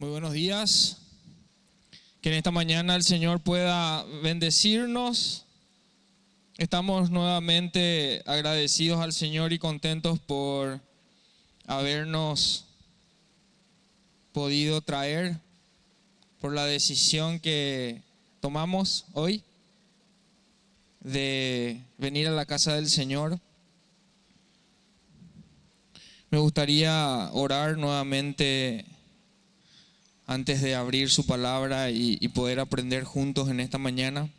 Muy buenos días. Que en esta mañana el Señor pueda bendecirnos. Estamos nuevamente agradecidos al Señor y contentos por habernos podido traer, por la decisión que tomamos hoy de venir a la casa del Señor. Me gustaría orar nuevamente antes de abrir su palabra y poder aprender juntos en esta mañana.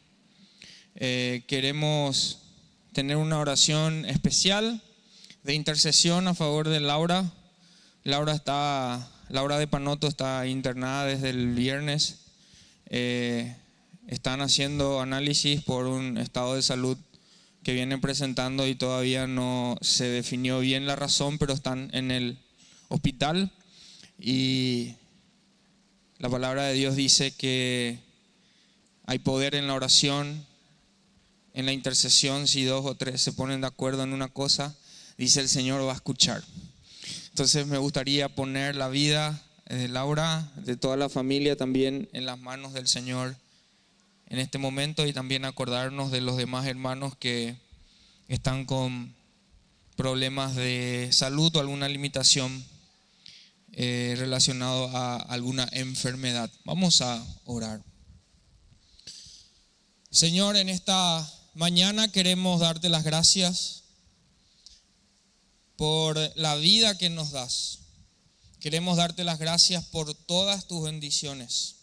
Queremos tener una oración especial de intercesión a favor de Laura. Laura de Panoto está internada desde el viernes. Están haciendo análisis por un estado de salud que vienen presentando y todavía no se definió bien la razón, pero están en el hospital. Y la palabra de Dios dice que hay poder en la oración, en la intercesión. Si 2 o 3 se ponen de acuerdo en una cosa, dice el Señor va a escuchar. Entonces me gustaría poner la vida de Laura, de toda la familia también en las manos del Señor en este momento, y también acordarnos de los demás hermanos que están con problemas de salud o alguna limitación relacionado a alguna enfermedad. Vamos a orar. Señor, en esta mañana queremos darte las gracias por la vida que nos das. Queremos darte las gracias por todas tus bendiciones.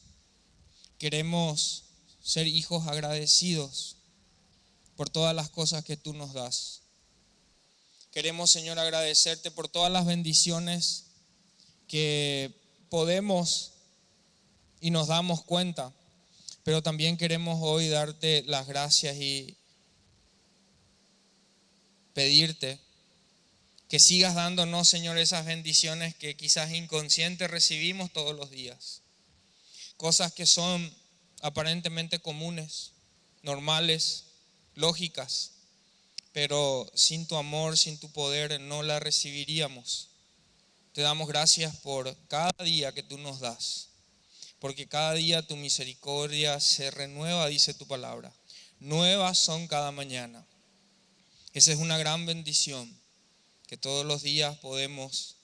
Queremos ser hijos agradecidos por todas las cosas que tú nos das. Queremos, Señor, agradecerte por todas las bendiciones que podemos y nos damos cuenta, pero también queremos hoy darte las gracias y pedirte que sigas dándonos, Señor, esas bendiciones que quizás inconscientes recibimos todos los días. Cosas que son aparentemente comunes, normales, lógicas, pero sin tu amor, sin tu poder no las recibiríamos. Te damos gracias por cada día que tú nos das, porque cada día tu misericordia se renueva, dice tu palabra. Nuevas son cada mañana. Esa es una gran bendición, que todos los días podemos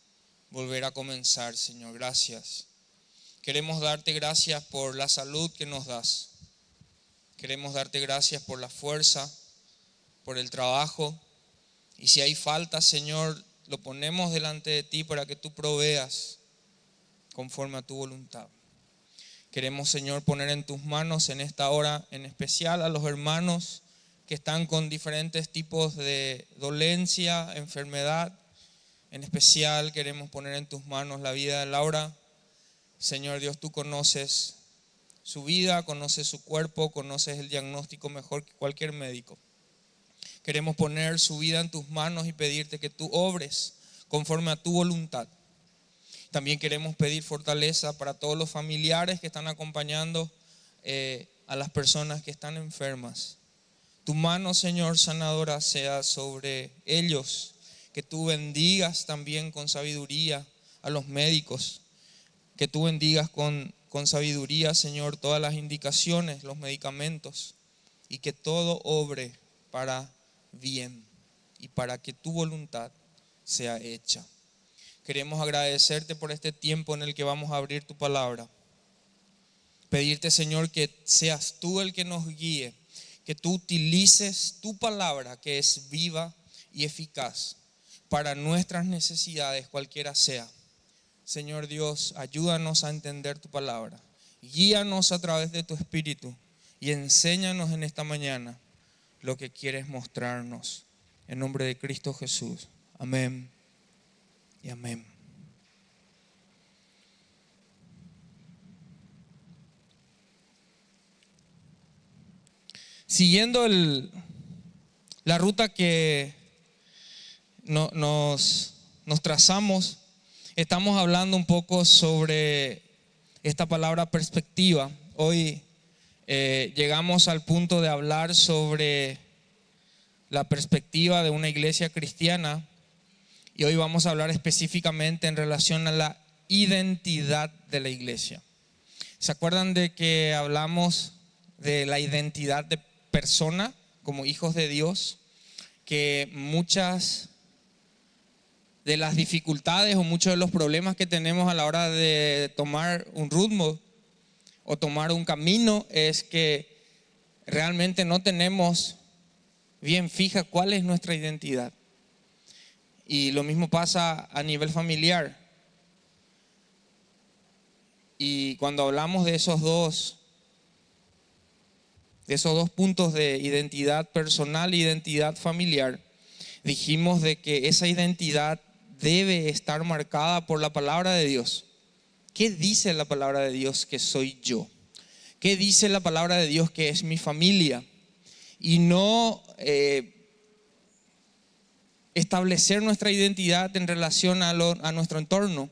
volver a comenzar, Señor. Gracias. Queremos darte gracias por la salud que nos das. Queremos darte gracias por la fuerza, por el trabajo. Y si hay falta, Señor, lo ponemos delante de ti para que tú proveas conforme a tu voluntad. Queremos, Señor, poner en tus manos en esta hora en especial a los hermanos que están con diferentes tipos de dolencia, enfermedad. En especial queremos poner en tus manos la vida de Laura. Señor Dios, tú conoces su vida, conoces su cuerpo, conoces el diagnóstico mejor que cualquier médico. Queremos poner su vida en tus manos y pedirte que tú obres conforme a tu voluntad. También queremos pedir fortaleza para todos los familiares que están acompañando a las personas que están enfermas. Tu mano, Señor, sanadora sea sobre ellos. Que tú bendigas también con sabiduría a los médicos. Que tú bendigas con sabiduría, Señor, todas las indicaciones, los medicamentos. Y que todo obre para bien y para que tu voluntad sea hecha. Queremos agradecerte por este tiempo en el que vamos a abrir tu palabra. Pedirte, Señor, que seas tú el que nos guíe, que tú utilices tu palabra que es viva y eficaz para nuestras necesidades, cualquiera sea. Señor Dios, ayúdanos a entender tu palabra. Guíanos a través de tu Espíritu y enséñanos en esta mañana lo que quieres mostrarnos. En nombre de Cristo Jesús. Amén y amén. Siguiendo la ruta que nos trazamos, estamos hablando un poco sobre esta palabra perspectiva. Hoy llegamos al punto de hablar sobre la perspectiva de una iglesia cristiana, y hoy vamos a hablar específicamente en relación a la identidad de la iglesia. ¿Se acuerdan de que hablamos de la identidad de persona como hijos de Dios? Que muchas de las dificultades o muchos de los problemas que tenemos a la hora de tomar un rumbo o tomar un camino es que realmente no tenemos bien fija cuál es nuestra identidad. Y lo mismo pasa a nivel familiar. Y cuando hablamos de esos dos puntos de identidad personal e identidad familiar, dijimos de que esa identidad debe estar marcada por la palabra de Dios. ¿Qué dice la palabra de Dios que soy yo? ¿Qué dice la palabra de Dios que es mi familia? Y no establecer nuestra identidad en relación a nuestro entorno.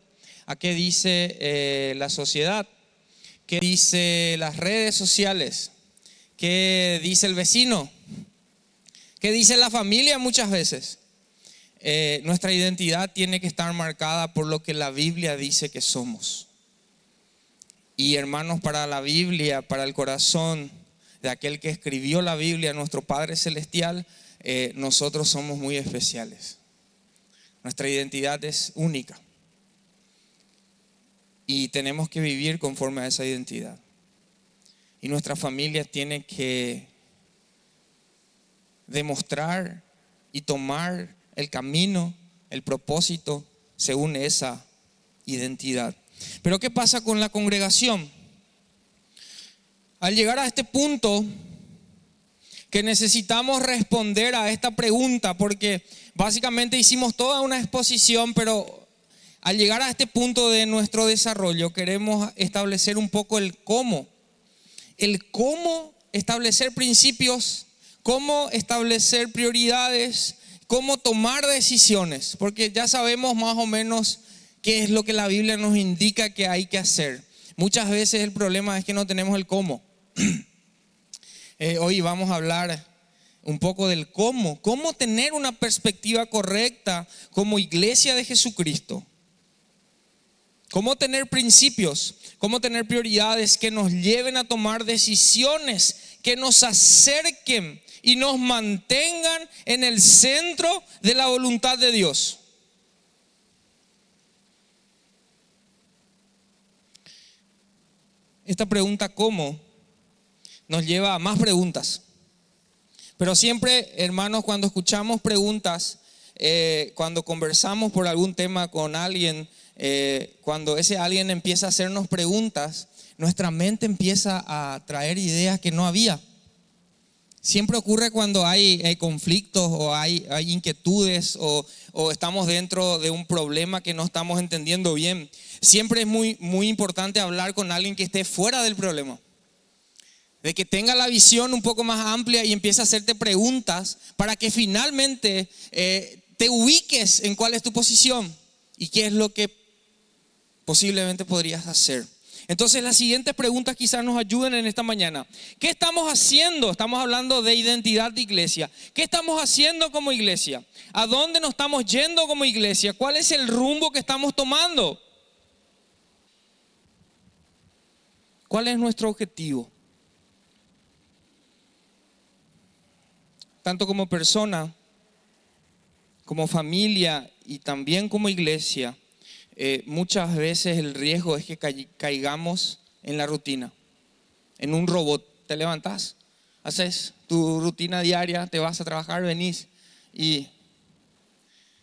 ¿A qué dice la sociedad? ¿Qué dice las redes sociales? ¿Qué dice el vecino? ¿Qué dice la familia muchas veces? Nuestra identidad tiene que estar marcada por lo que la Biblia dice que somos. Y hermanos, para la Biblia, para el corazón de aquel que escribió la Biblia, nuestro Padre Celestial, nosotros somos muy especiales. Nuestra identidad es única. Y tenemos que vivir conforme a esa identidad. Y nuestra familia tiene que demostrar y tomar el camino, el propósito, según esa identidad. Pero ¿qué pasa con la congregación? Al llegar a este punto, que necesitamos responder a esta pregunta, porque básicamente hicimos toda una exposición, pero al llegar a este punto de nuestro desarrollo queremos establecer un poco el cómo establecer principios, cómo establecer prioridades, cómo tomar decisiones, porque ya sabemos más o menos qué es lo que la Biblia nos indica que hay que hacer. Muchas veces el problema es que no tenemos el cómo. Hoy vamos a hablar un poco del cómo tener una perspectiva correcta como iglesia de Jesucristo. Cómo tener principios, cómo tener prioridades que nos lleven a tomar decisiones, que nos acerquen y nos mantengan en el centro de la voluntad de Dios. Esta pregunta ¿cómo? Nos lleva a más preguntas. Pero siempre, hermanos, cuando escuchamos preguntas, cuando conversamos por algún tema con alguien, cuando ese alguien empieza a hacernos preguntas, nuestra mente empieza a traer ideas que no había. Siempre ocurre cuando hay conflictos o hay inquietudes o estamos dentro de un problema que no estamos entendiendo bien. Siempre es muy, muy importante hablar con alguien que esté fuera del problema, de que tenga la visión un poco más amplia y empiece a hacerte preguntas para que finalmente te ubiques en cuál es tu posición y qué es lo que posiblemente podrías hacer. Entonces las siguientes preguntas quizás nos ayuden en esta mañana. ¿Qué estamos haciendo? Estamos hablando de identidad de iglesia. ¿Qué estamos haciendo como iglesia? ¿A dónde nos estamos yendo como iglesia? ¿Cuál es el rumbo que estamos tomando? ¿Cuál es nuestro objetivo? Tanto como persona, como familia y también como iglesia, muchas veces el riesgo es que caigamos en la rutina, en un robot. Te levantás, haces tu rutina diaria, te vas a trabajar, venís. Y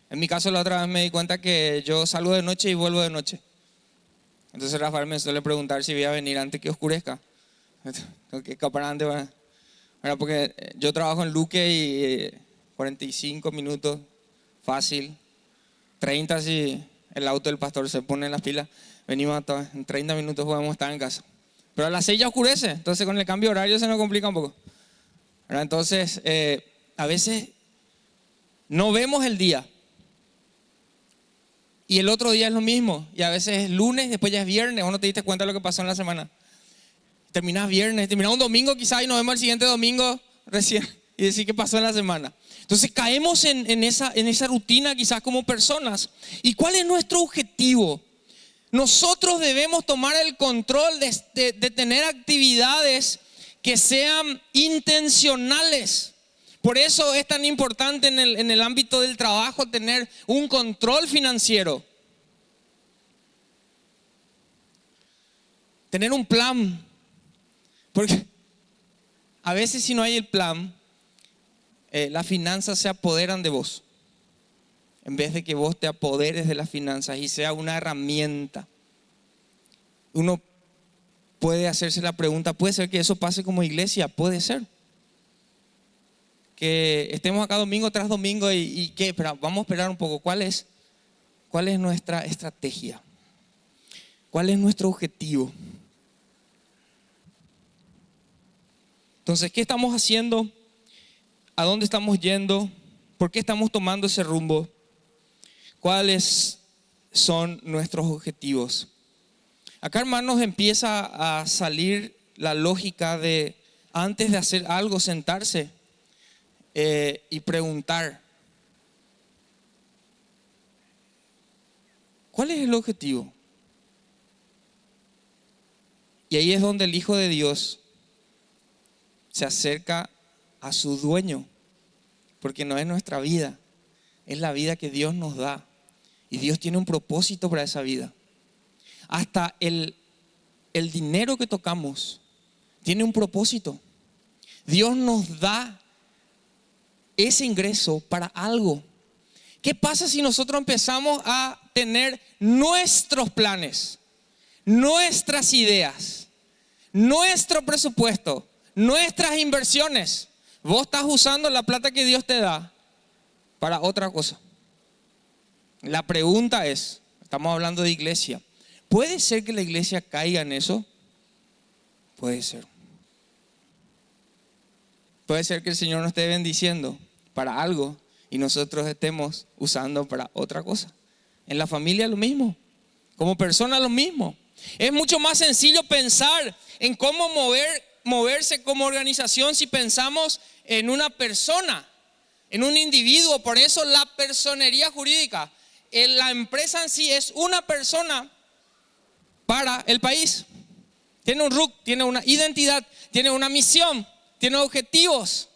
en mi caso la otra vez me di cuenta que yo salgo de noche y vuelvo de noche. Entonces Rafael me suele preguntar si voy a venir antes que oscurezca. Tengo que escapar antes, ¿verdad? Porque yo trabajo en Luque y 45 minutos, fácil. 30 si el auto del pastor se pone en las pilas, venimos en 30 minutos podemos estar en casa. Pero a las 6 ya oscurece, entonces con el cambio de horario se nos complica un poco, ¿verdad? Entonces a veces no vemos el día y el otro día es lo mismo, y a veces es lunes, después ya es viernes, vos no te diste cuenta de lo que pasó en la semana. Terminás viernes, terminás un domingo quizás y nos vemos el siguiente domingo recién y decir qué pasó en la semana. Entonces caemos en esa rutina quizás como personas. ¿Y cuál es nuestro objetivo? nosotros debemos tomar el control de tener actividades que sean intencionales. Por eso es tan importante en el ámbito del trabajo tener un control financiero. Tener un plan. Porque a veces si no hay el plan, las finanzas se apoderan de vos. En vez de que vos te apoderes de las finanzas y sea una herramienta. Uno puede hacerse la pregunta, ¿puede ser que eso pase como iglesia? Puede ser. Que estemos acá domingo tras domingo y ¿qué? Pero vamos a esperar un poco. ¿Cuál es nuestra estrategia? ¿Cuál es nuestro objetivo? Entonces, ¿qué estamos haciendo? ¿A dónde estamos yendo? ¿Por qué estamos tomando ese rumbo? ¿Cuáles son nuestros objetivos? Acá, hermanos, empieza a salir la lógica de antes de hacer algo, sentarse y preguntar: ¿cuál es el objetivo? Y ahí es donde el Hijo de Dios se acerca a su dueño, porque no es nuestra vida, es la vida que Dios nos da. Y Dios tiene un propósito para esa vida. Hasta el dinero que tocamos tiene un propósito. Dios nos da ese ingreso para algo. ¿Qué pasa si nosotros empezamos a tener nuestros planes, nuestras ideas, nuestro presupuesto, nuestras inversiones? Vos estás usando la plata que Dios te da para otra cosa. La pregunta es, estamos hablando de iglesia, ¿puede ser que la iglesia caiga en eso? Puede ser. Puede ser que el Señor nos esté bendiciendo para algo y nosotros estemos usando para otra cosa. En la familia lo mismo, como persona lo mismo. Es mucho más sencillo pensar en cómo moverse como organización si pensamos en una persona, en un individuo. Por eso la personería jurídica, la empresa en sí es una persona para el país. Tiene un RUC, tiene una identidad, tiene una misión, tiene objetivos.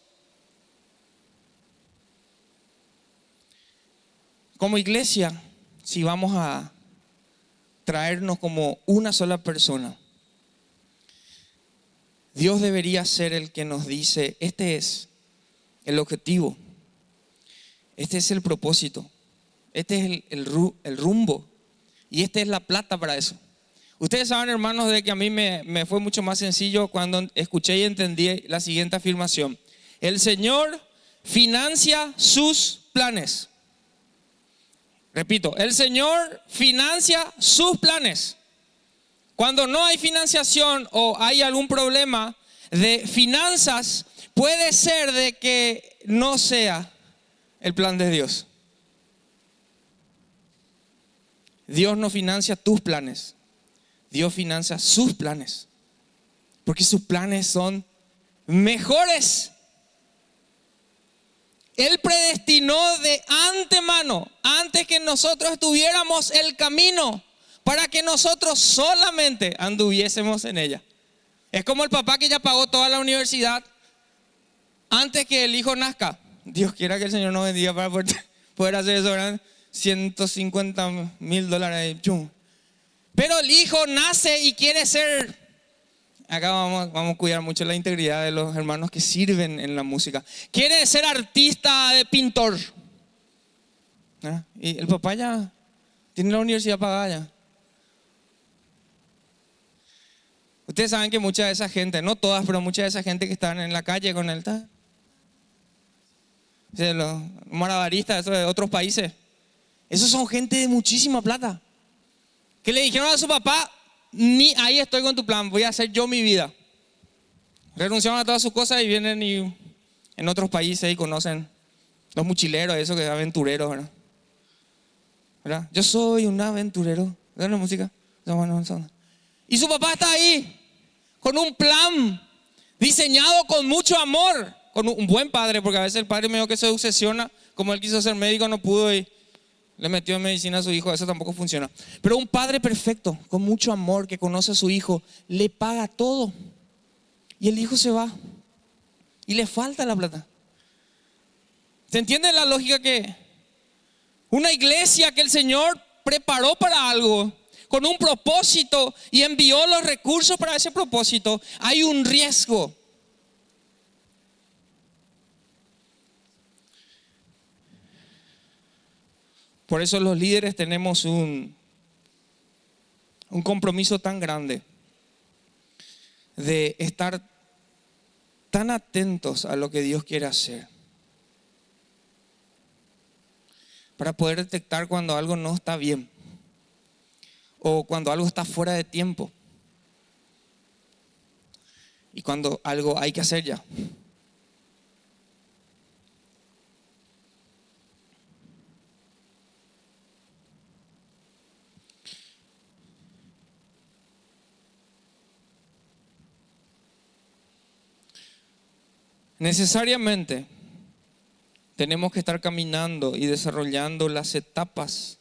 Como iglesia, si vamos a traernos como una sola persona, Dios debería ser el que nos dice: este es el objetivo, este es el propósito, este es el rumbo y esta es la plata para eso. Ustedes saben, hermanos, de que a mí me fue mucho más sencillo cuando escuché y entendí la siguiente afirmación: el Señor financia sus planes. Repito, el Señor financia sus planes. Cuando no hay financiación o hay algún problema de finanzas, puede ser de que no sea el plan de Dios. Dios no financia tus planes, Dios financia sus planes, porque sus planes son mejores. Él predestinó de antemano, antes que nosotros tuviéramos el camino, para que nosotros solamente anduviésemos en ella. Es como el papá que ya pagó toda la universidad antes que el hijo nazca. Dios quiera que el Señor nos bendiga para poder hacer eso, ¿verdad? $150,000. Pero el hijo nace y quiere ser... Acá vamos a cuidar mucho la integridad de los hermanos que sirven en la música. Quiere ser artista, de pintor. ¿Ah? Y el papá ya tiene la universidad pagada ya. Ustedes saben que mucha de esa gente, no todas, pero mucha de esa gente que están en la calle con el... los malabaristas, esos de otros países, esos son gente de muchísima plata, que le dijeron a su papá: ni ahí estoy con tu plan, voy a hacer yo mi vida. Renunciaron a todas sus cosas y vienen y en otros países y conocen los mochileros, esos que aventureros, ¿verdad? Yo soy un aventurero. ¿Ven la música? Y su papá está ahí con un plan diseñado con mucho amor, con un buen padre, porque a veces el padre medio que se obsesiona, como él quiso ser médico no pudo y le metió en medicina a su hijo, eso tampoco funciona. Pero un padre perfecto, con mucho amor, que conoce a su hijo, le paga todo. Y el hijo se va. Y le falta la plata. ¿Se entiende la lógica? Que una iglesia que el Señor preparó para algo, con un propósito, y envió los recursos para ese propósito, hay un riesgo. Por eso los líderes tenemos un compromiso tan grande de estar tan atentos a lo que Dios quiere hacer, para poder detectar cuando algo no está bien o cuando algo está fuera de tiempo y cuando algo hay que hacer ya. Necesariamente tenemos que estar caminando y desarrollando las etapas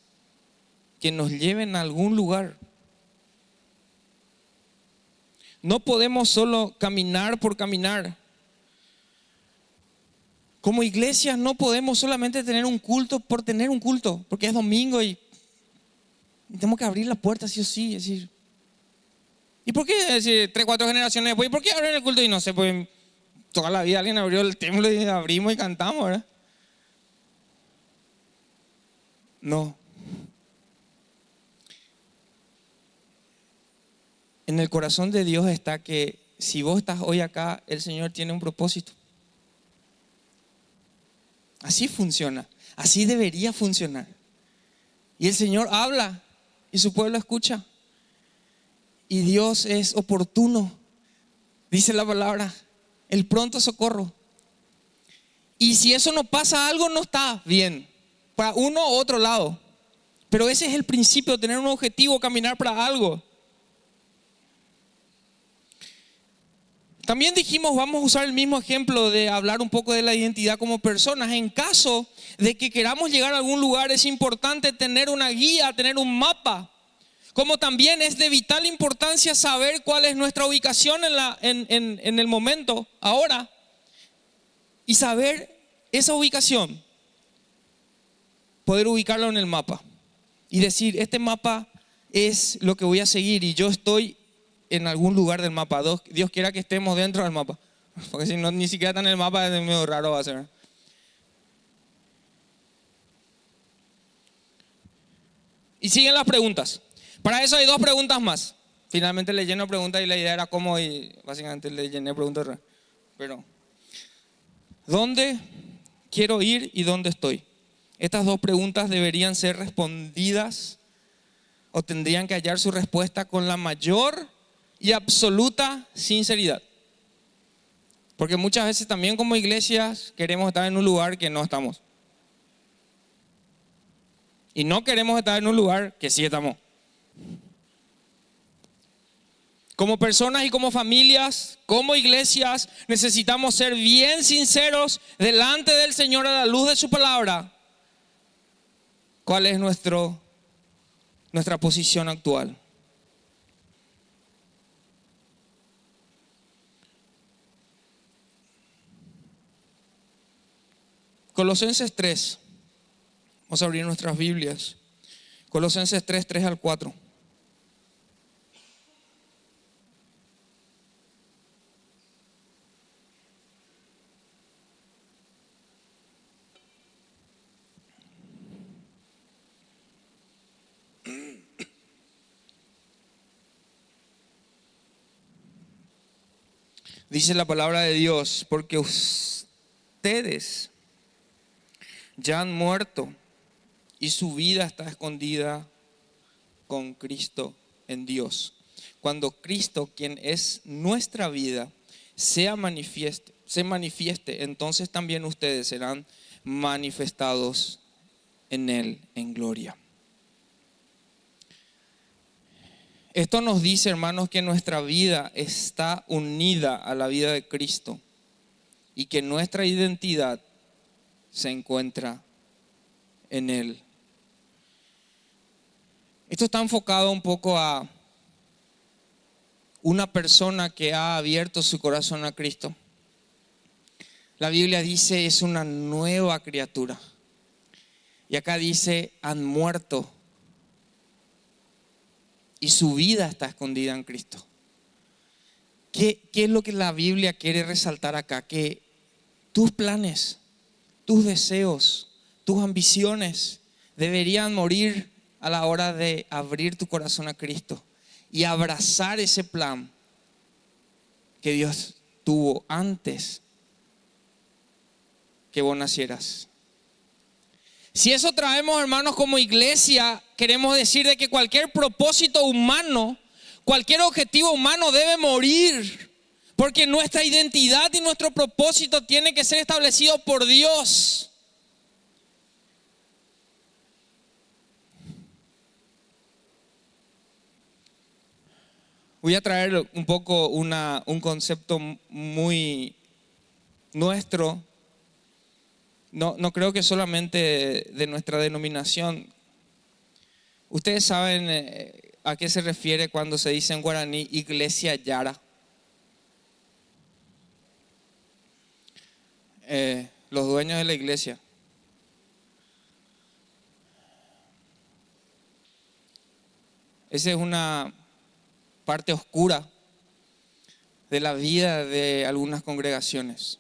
que nos lleven a algún lugar. No podemos solo caminar por caminar. Como iglesias no podemos solamente tener un culto por tener un culto, porque es domingo y tenemos que abrir la puerta sí o sí. Es decir, ¿y por qué decir 3, 4 generaciones después? ¿Y por qué abrir el culto? Y no sé, pues toda la vida alguien abrió el templo y abrimos y cantamos, ¿verdad? No. En el corazón de Dios está que si vos estás hoy acá, el Señor tiene un propósito. Así funciona, así debería funcionar. Y el Señor habla y su pueblo escucha. Y Dios es oportuno, dice la palabra, el pronto socorro. Y si eso no pasa, algo no está bien, para uno u otro lado. Pero ese es el principio, tener un objetivo, caminar para algo. También dijimos, vamos a usar el mismo ejemplo de hablar un poco de la identidad como personas. En caso de que queramos llegar a algún lugar, es importante tener una guía, tener un mapa. Como también es de vital importancia saber cuál es nuestra ubicación en el momento, ahora. Y saber esa ubicación, poder ubicarlo en el mapa. Y decir, este mapa es lo que voy a seguir y yo estoy en algún lugar del mapa. Dios quiera que estemos dentro del mapa, porque si no, ni siquiera está en el mapa, es medio raro va a ser. Y siguen las preguntas. Para eso hay 2 preguntas más. Finalmente le lleno preguntas y la idea era cómo, y básicamente le llené preguntas. Pero ¿dónde quiero ir y dónde estoy? Estas 2 preguntas deberían ser respondidas o tendrían que hallar su respuesta con la mayor y absoluta sinceridad. Porque muchas veces también como iglesias queremos estar en un lugar que no estamos. Y no queremos estar en un lugar que sí estamos. Como personas y como familias, como iglesias, necesitamos ser bien sinceros delante del Señor a la luz de su palabra. ¿Cuál es nuestra posición actual? Colosenses 3. Vamos a abrir nuestras Biblias. Colosenses 3, 3 al 4. Dice la palabra de Dios, porque ustedes ya han muerto y su vida está escondida con Cristo en Dios. Cuando Cristo, quien es nuestra vida, se manifieste, entonces también ustedes serán manifestados en Él en gloria. Esto nos dice, hermanos, que nuestra vida está unida a la vida de Cristo y que nuestra identidad se encuentra en Él. Esto está enfocado un poco a una persona que ha abierto su corazón a Cristo. La Biblia dice es una nueva criatura. Y acá dice han muerto y su vida está escondida en Cristo. ¿Qué es lo que la Biblia quiere resaltar acá? Que tus planes, tus deseos, tus ambiciones deberían morir a la hora de abrir tu corazón a Cristo y abrazar ese plan que Dios tuvo antes que vos nacieras. Si eso traemos, hermanos, como iglesia, queremos decir de que cualquier propósito humano, cualquier objetivo humano debe morir, porque nuestra identidad y nuestro propósito tiene que ser establecido por Dios. Voy a traer un poco un concepto muy nuestro. No creo que solamente de nuestra denominación. Ustedes saben a qué se refiere cuando se dice en guaraní Iglesia Yara. Los dueños de la iglesia. Esa es una parte oscura de la vida de algunas congregaciones.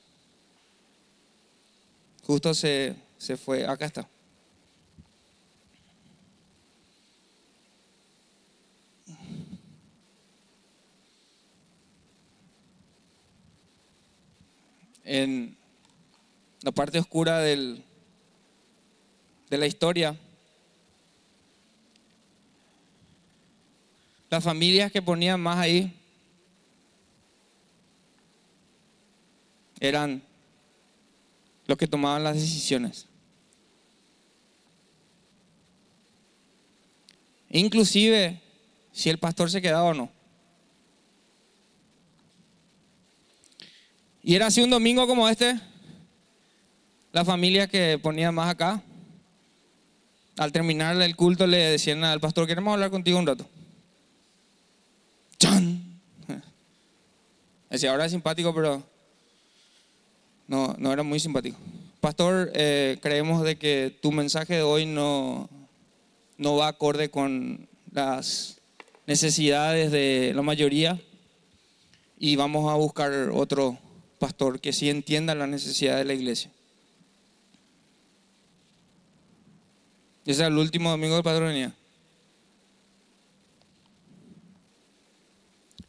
Justo se fue, acá está. En la parte oscura de la historia, las familias que ponían más ahí eran los que tomaban las decisiones. Inclusive si el pastor se quedaba o no. Y era así un domingo como este, la familia que ponía más acá, al terminar el culto le decían al pastor, queremos hablar contigo un rato. ¡Chan! Decía, ahora es simpático, pero no era muy simpático. Pastor, creemos de que tu mensaje de hoy no va acorde con las necesidades de la mayoría y vamos a buscar otro pastor que sí entienda la necesidad de la iglesia. Ese es el último domingo de patronía.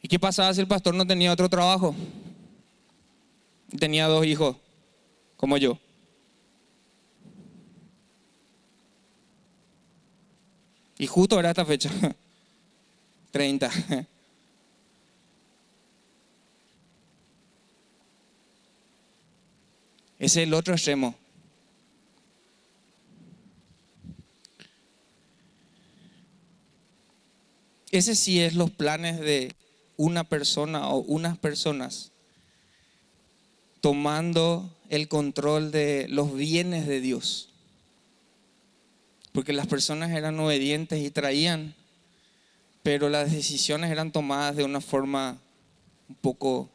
¿Y qué pasaba si el pastor no tenía otro trabajo? Tenía 2 hijos, como yo. Y justo era esta fecha, 30. Ese es el otro extremo. Ese sí es los planes de una persona o unas personas tomando el control de los bienes de Dios. Porque las personas eran obedientes y traían, pero las decisiones eran tomadas de una forma un poco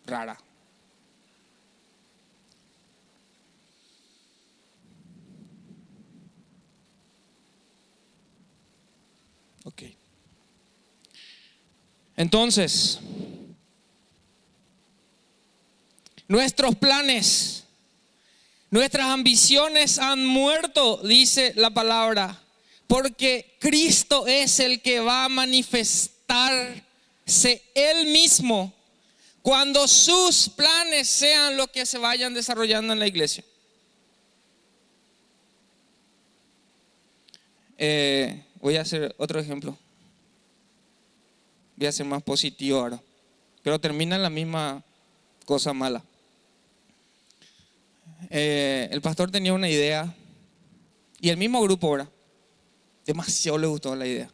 rara. Ok. Entonces, nuestros planes, nuestras ambiciones han muerto, dice la palabra, porque Cristo es el que va a manifestarse Él mismo cuando sus planes sean los que se vayan desarrollando en la iglesia. Voy a hacer otro ejemplo. Voy a ser más positivo ahora, pero termina en la misma cosa mala. El pastor tenía una idea y el mismo grupo ahora demasiado le gustó la idea.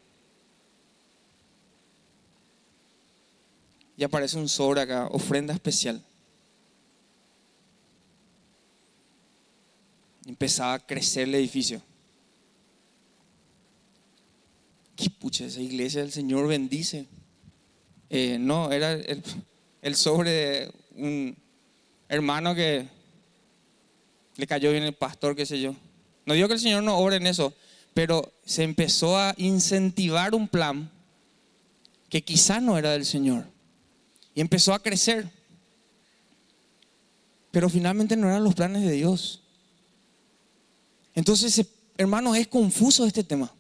Y aparece un sobre acá, ofrenda especial. Empezaba a crecer el edificio. pucha, esa iglesia del Señor bendice. No, era el sobre de un hermano que le cayó bien el pastor, qué sé yo. No digo que el Señor no obre en eso, pero se empezó a incentivar un plan que quizá no era del Señor. Y empezó a crecer. Pero finalmente no eran los planes de Dios. Entonces, hermanos, es confuso este tema.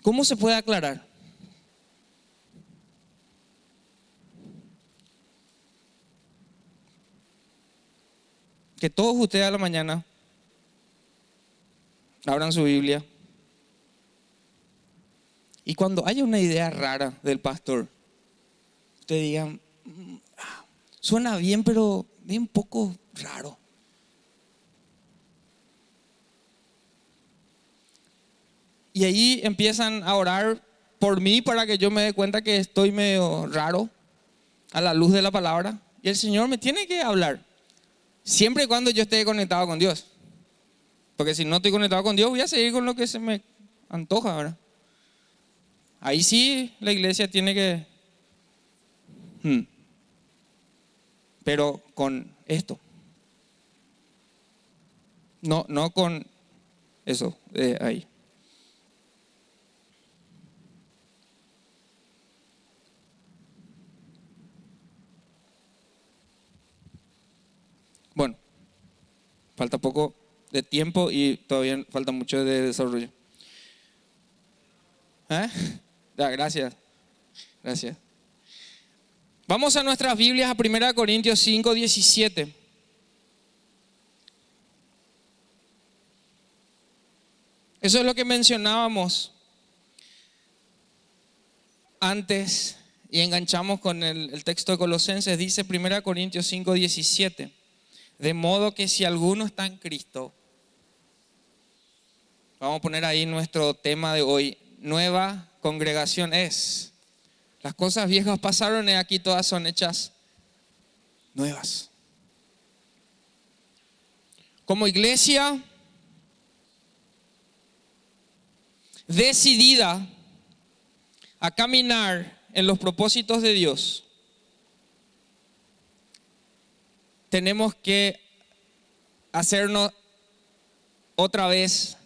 ¿Cómo se puede aclarar? Que todos ustedes a la mañana abran su Biblia y cuando haya una idea rara del pastor, ustedes digan, suena bien, pero bien poco raro. Y ahí empiezan a orar por mí para que yo me dé cuenta que estoy medio raro a la luz de la palabra. Y el Señor me tiene que hablar, siempre y cuando yo esté conectado con Dios. Porque si no estoy conectado con Dios, voy a seguir con lo que se me antoja, ¿verdad? Ahí sí la iglesia tiene que... Pero con esto. No con eso de ahí. Bueno, falta poco de tiempo y todavía falta mucho de desarrollo. Ya, gracias. Vamos a nuestras Biblias a 1 Corintios 5, 17. Eso es lo que mencionábamos antes y enganchamos con el texto de Colosenses. Dice 1 Corintios 5, 17. De modo que si alguno está en Cristo, vamos a poner ahí nuestro tema de hoy, nueva congregación es. Las cosas viejas pasaron y aquí todas son hechas nuevas. Como iglesia decidida a caminar en los propósitos de Dios, tenemos que hacernos otra vez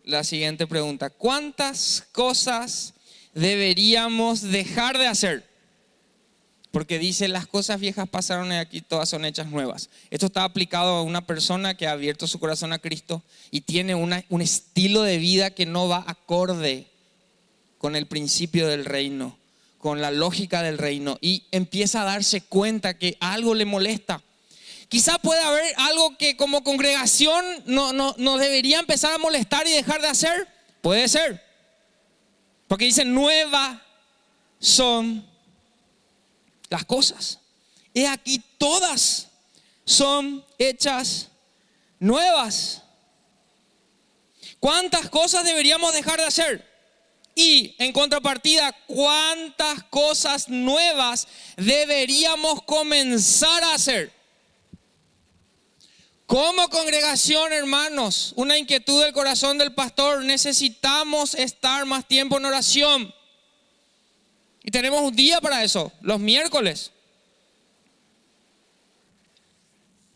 la siguiente pregunta: ¿cuántas cosas deberíamos dejar de hacer? Porque dice, las cosas viejas pasaron y aquí todas son hechas nuevas. Esto está aplicado a una persona que ha abierto su corazón a Cristo y tiene un estilo de vida que no va acorde con el principio del reino, con la lógica del reino, y empieza a darse cuenta que algo le molesta. Quizá pueda haber algo que como congregación nos debería empezar a molestar y dejar de hacer. Puede ser. Porque dice, nuevas son las cosas. He aquí todas son hechas nuevas. ¿Cuántas cosas deberíamos dejar de hacer? Y en contrapartida, ¿cuántas cosas nuevas deberíamos comenzar a hacer? Como congregación, hermanos, una inquietud del corazón del pastor: necesitamos estar más tiempo en oración. Y tenemos un día para eso, los miércoles.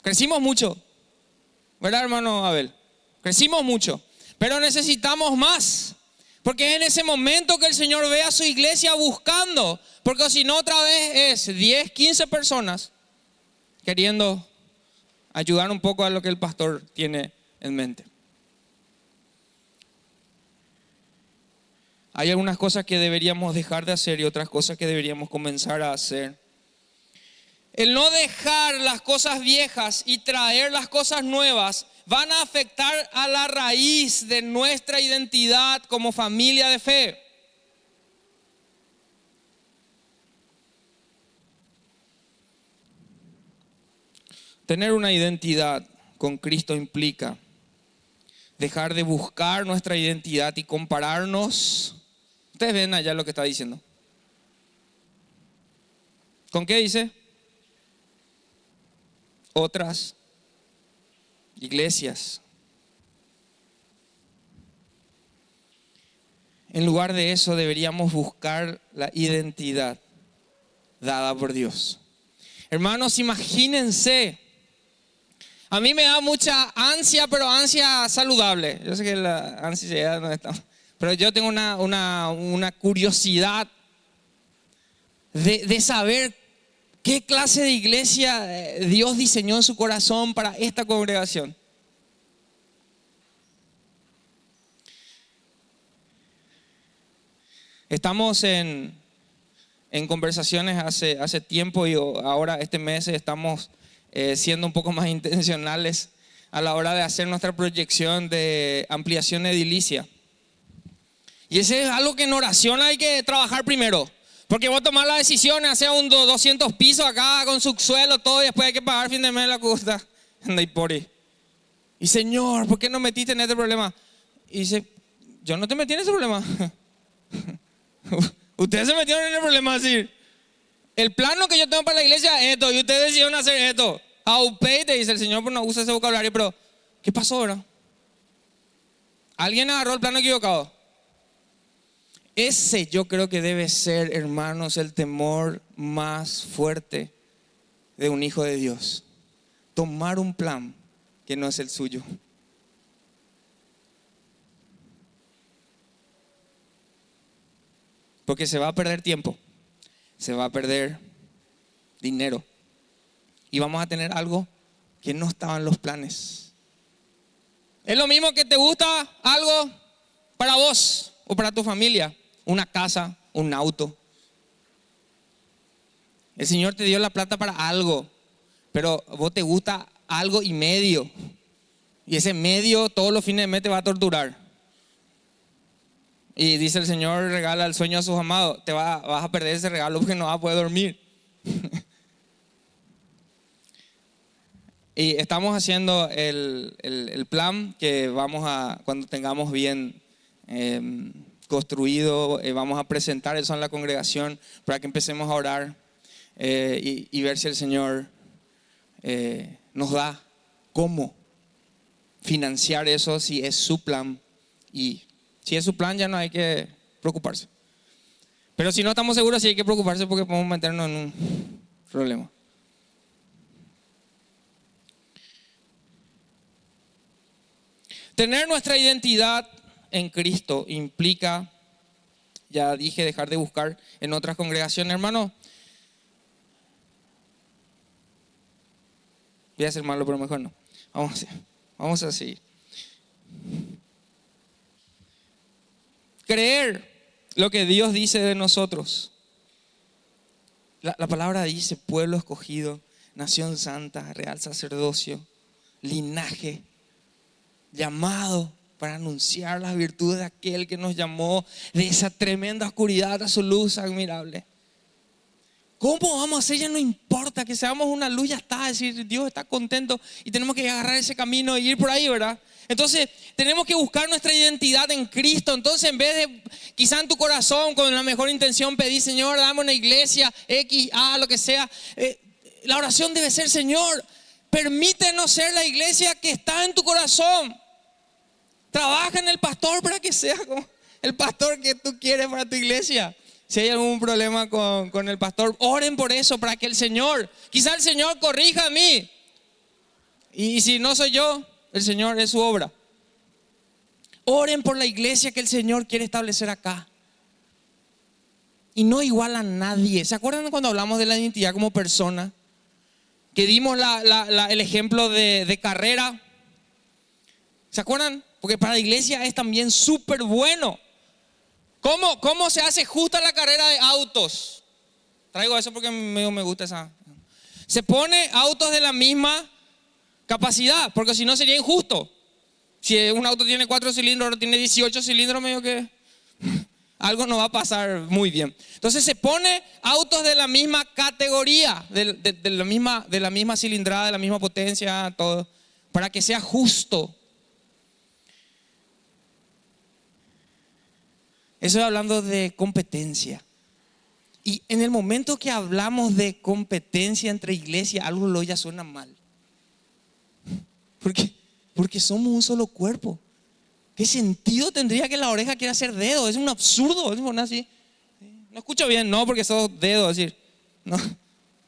Crecimos mucho, ¿verdad, hermano Abel? Crecimos mucho, pero necesitamos más. Porque es en ese momento que el Señor ve a su iglesia buscando. Porque si no, otra vez es 10, 15 personas queriendo ayudar un poco a lo que el pastor tiene en mente. Hay algunas cosas que deberíamos dejar de hacer y otras cosas que deberíamos comenzar a hacer. El no dejar las cosas viejas y traer las cosas nuevas van a afectar a la raíz de nuestra identidad como familia de fe. Tener una identidad con Cristo implica dejar de buscar nuestra identidad y compararnos. Ustedes ven allá lo que está diciendo. ¿Con qué dice? Otras iglesias. En lugar de eso deberíamos buscar la identidad dada por Dios. Hermanos, imagínense. A mí me da mucha ansia, pero ansia saludable. Yo sé que la ansiedad no está, pero yo tengo una curiosidad de saber qué clase de iglesia Dios diseñó en su corazón para esta congregación. Estamos en conversaciones hace tiempo y ahora este mes estamos siendo un poco más intencionales a la hora de hacer nuestra proyección de ampliación edilicia. Y ese es algo que en oración hay que trabajar primero. Porque vos tomar la decisión de hacer un 200 pisos acá con subsuelo, todo, y después hay que pagar fin de mes la cuota. Y Señor, ¿por qué no metiste en este problema? Y dice, yo no te metí en ese problema. Ustedes se metieron en el problema, así. El plano que yo tengo para la iglesia es esto, y ustedes decidieron hacer esto. Aupei, te dice el Señor, pero no usa ese vocabulario. Pero, ¿qué pasó ahora? ¿Alguien agarró el plano equivocado? Ese yo creo que debe ser, hermanos, el temor más fuerte de un hijo de Dios. Tomar un plan que no es el suyo. Porque se va a perder tiempo, se va a perder dinero y vamos a tener algo que no estaba en los planes. Es lo mismo que te gusta algo para vos o para tu familia. Una casa, un auto. El Señor te dio la plata para algo, pero vos te gusta algo y medio. Y ese medio todos los fines de mes te va a torturar. Y dice el Señor, regala el sueño a sus amados. Vas a perder ese regalo porque no vas a poder dormir. Y estamos haciendo el plan que vamos a, cuando tengamos bien construido, vamos a presentar eso en la congregación para que empecemos a orar y ver si el Señor nos da cómo financiar eso, si es su plan. Y si es su plan, ya no hay que preocuparse. Pero si no estamos seguros, sí hay que preocuparse porque podemos meternos en un problema. Tener nuestra identidad en Cristo implica, ya dije, dejar de buscar en otras congregaciones. Hermano, voy a hacer malo, pero mejor no. Vamos a seguir. Creer lo que Dios dice de nosotros. La palabra dice pueblo escogido, nación santa, real sacerdocio, linaje, llamado para anunciar las virtudes de aquel que nos llamó de esa tremenda oscuridad a su luz admirable. ¿Cómo vamos a hacer? Ya no importa que seamos una luz, ya está. Es decir, Dios está contento y tenemos que agarrar ese camino e ir por ahí, ¿verdad? Entonces tenemos que buscar nuestra identidad en Cristo. Entonces, en vez de quizá en tu corazón con la mejor intención pedir, Señor, dame una iglesia X, A, lo que sea, la oración debe ser, Señor, permítenos ser la iglesia que está en tu corazón. Trabaja en el pastor para que sea como el pastor que tú quieres para tu iglesia. Si hay algún problema con el pastor, oren por eso, para que el Señor, quizá el Señor corrija a mí. Y si no soy yo, el Señor es su obra. Oren por la iglesia que el Señor quiere establecer acá. Y no igual a nadie. ¿Se acuerdan cuando hablamos de la identidad como persona? Que dimos el ejemplo de carrera. ¿Se acuerdan? Porque para la iglesia es también súper bueno. ¿Cómo se hace justa la carrera de autos? Traigo eso porque me gusta esa. Se pone autos de la misma capacidad, porque si no sería injusto. Si un auto tiene 4 cilindros, otro tiene 18 cilindros, medio que algo no va a pasar muy bien. Entonces se pone autos de la misma categoría, de la misma cilindrada, de la misma potencia, todo, para que sea justo. Eso hablando de competencia. Y en el momento que hablamos de competencia entre iglesias, algo ya suena mal. Porque somos un solo cuerpo. ¿Qué sentido tendría que la oreja quiera ser dedo? Es un absurdo. Es una así. No escucho bien, no, porque sos dedo, es decir, no,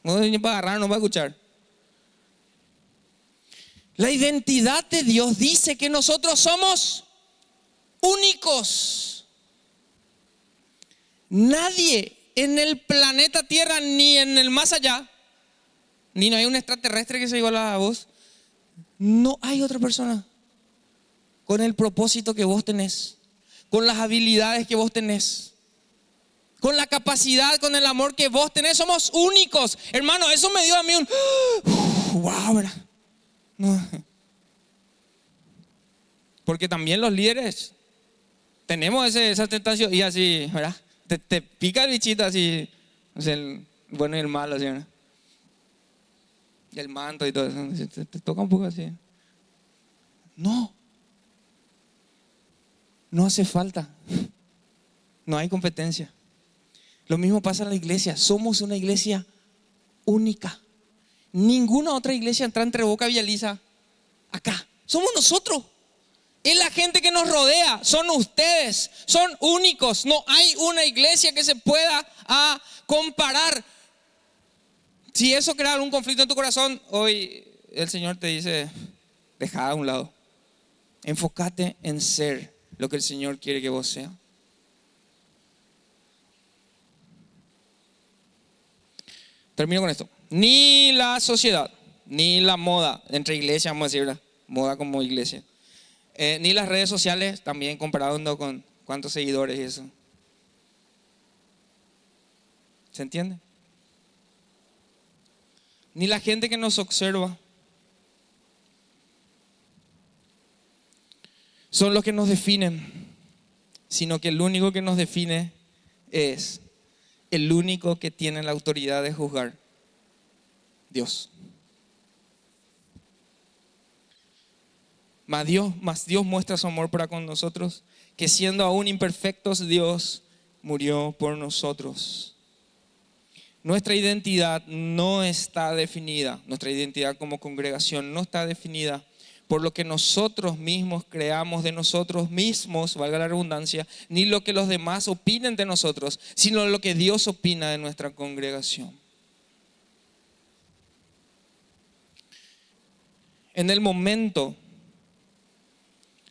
no es ni para agarrar, no para escuchar. La identidad de Dios dice que nosotros somos únicos. Nadie en el planeta Tierra, ni en el más allá, ni no hay un extraterrestre que sea igual a vos. No hay otra persona con el propósito que vos tenés, con las habilidades que vos tenés, con la capacidad, con el amor que vos tenés. Somos únicos. Hermano, eso me dio a mí un wow, ¿verdad? No. Porque también los líderes tenemos esa tentación y así, ¿verdad? Te pica el bichito así, o sea, el bueno y el malo, así, ¿verdad? Y el manto y todo eso, te toca un poco así. No hace falta. No hay competencia. Lo mismo pasa en la iglesia. Somos una iglesia única. Ninguna otra iglesia entra entre Boca y Vializa acá. Somos nosotros. Es la gente que nos rodea. Son ustedes. Son únicos. No hay una iglesia que se pueda comparar. Si eso crea algún conflicto en tu corazón, hoy el Señor te dice: deja a un lado. Enfócate en ser lo que el Señor quiere que vos seas. Termino con esto. Ni la sociedad, ni la moda, entre iglesias, vamos a decir, ¿verdad? Moda como iglesia, ni las redes sociales, también comparando con cuántos seguidores y eso. ¿Se entiende? Ni la gente que nos observa son los que nos definen, sino que el único que nos define es el único que tiene la autoridad de juzgar: Dios. Mas Dios muestra su amor para con nosotros, que siendo aún imperfectos, Dios murió por nosotros. Nuestra identidad no está definida, nuestra identidad como congregación no está definida por lo que nosotros mismos creamos de nosotros mismos, valga la redundancia, ni lo que los demás opinen de nosotros, sino lo que Dios opina de nuestra congregación. En el momento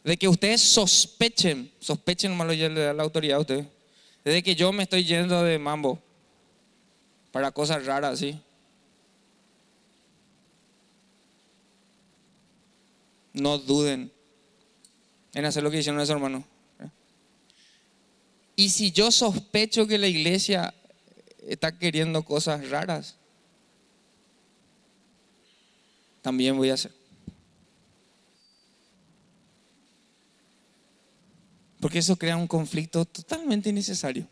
de que ustedes sospechen malo, ya le da la autoridad a ustedes, de que yo me estoy yendo de mambo para cosas raras, ¿sí? No duden en hacer lo que hicieron esos hermanos. Y si yo sospecho que la iglesia está queriendo cosas raras, también voy a hacer. Porque eso crea un conflicto totalmente innecesario.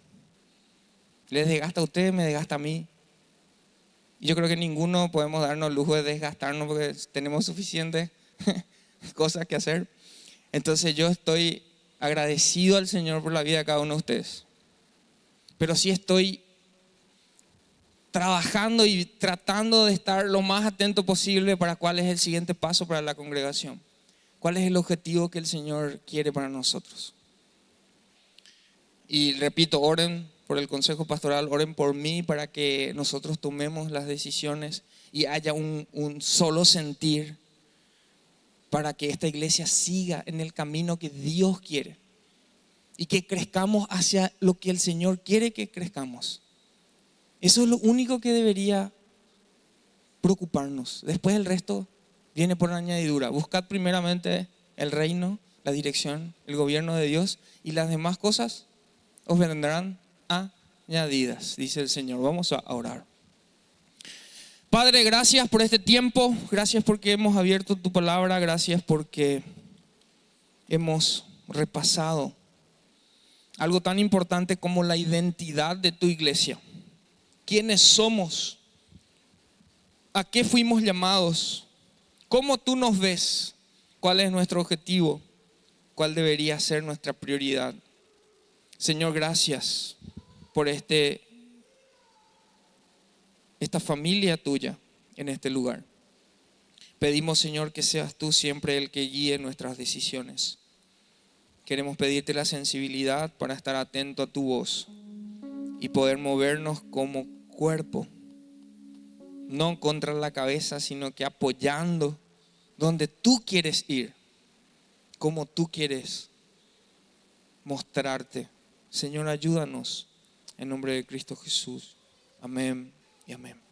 Les desgasta a ustedes, me desgasta a mí. Y yo creo que ninguno podemos darnos el lujo de desgastarnos porque tenemos suficientes cosas que hacer. Entonces yo estoy agradecido al Señor por la vida de cada uno de ustedes. Pero sí estoy trabajando y tratando de estar lo más atento posible para cuál es el siguiente paso para la congregación. ¿Cuál es el objetivo que el Señor quiere para nosotros? Y repito, oren por el consejo pastoral, oren por mí para que nosotros tomemos las decisiones y haya un solo sentir para que esta iglesia siga en el camino que Dios quiere y que crezcamos hacia lo que el Señor quiere que crezcamos. Eso es lo único que debería preocuparnos. Después el resto viene por añadidura. Buscad primeramente el reino, la dirección, el gobierno de Dios, y las demás cosas os vendrán añadidas, dice el Señor. Vamos a orar. Padre, gracias por este tiempo, gracias porque hemos abierto tu palabra, gracias porque hemos repasado algo tan importante como la identidad de tu iglesia. ¿Quiénes somos? ¿A qué fuimos llamados? ¿Cómo tú nos ves? ¿Cuál es nuestro objetivo? ¿Cuál debería ser nuestra prioridad? Señor, gracias por esta familia tuya en este lugar. Pedimos, Señor, que seas tú siempre el que guíe nuestras decisiones. Queremos pedirte la sensibilidad para estar atento a tu voz y poder movernos como cuerpo, no contra la cabeza, sino que apoyando donde tú quieres ir, como tú quieres mostrarte. Señor, ayúdanos en nombre de Cristo Jesús. Amén y amén.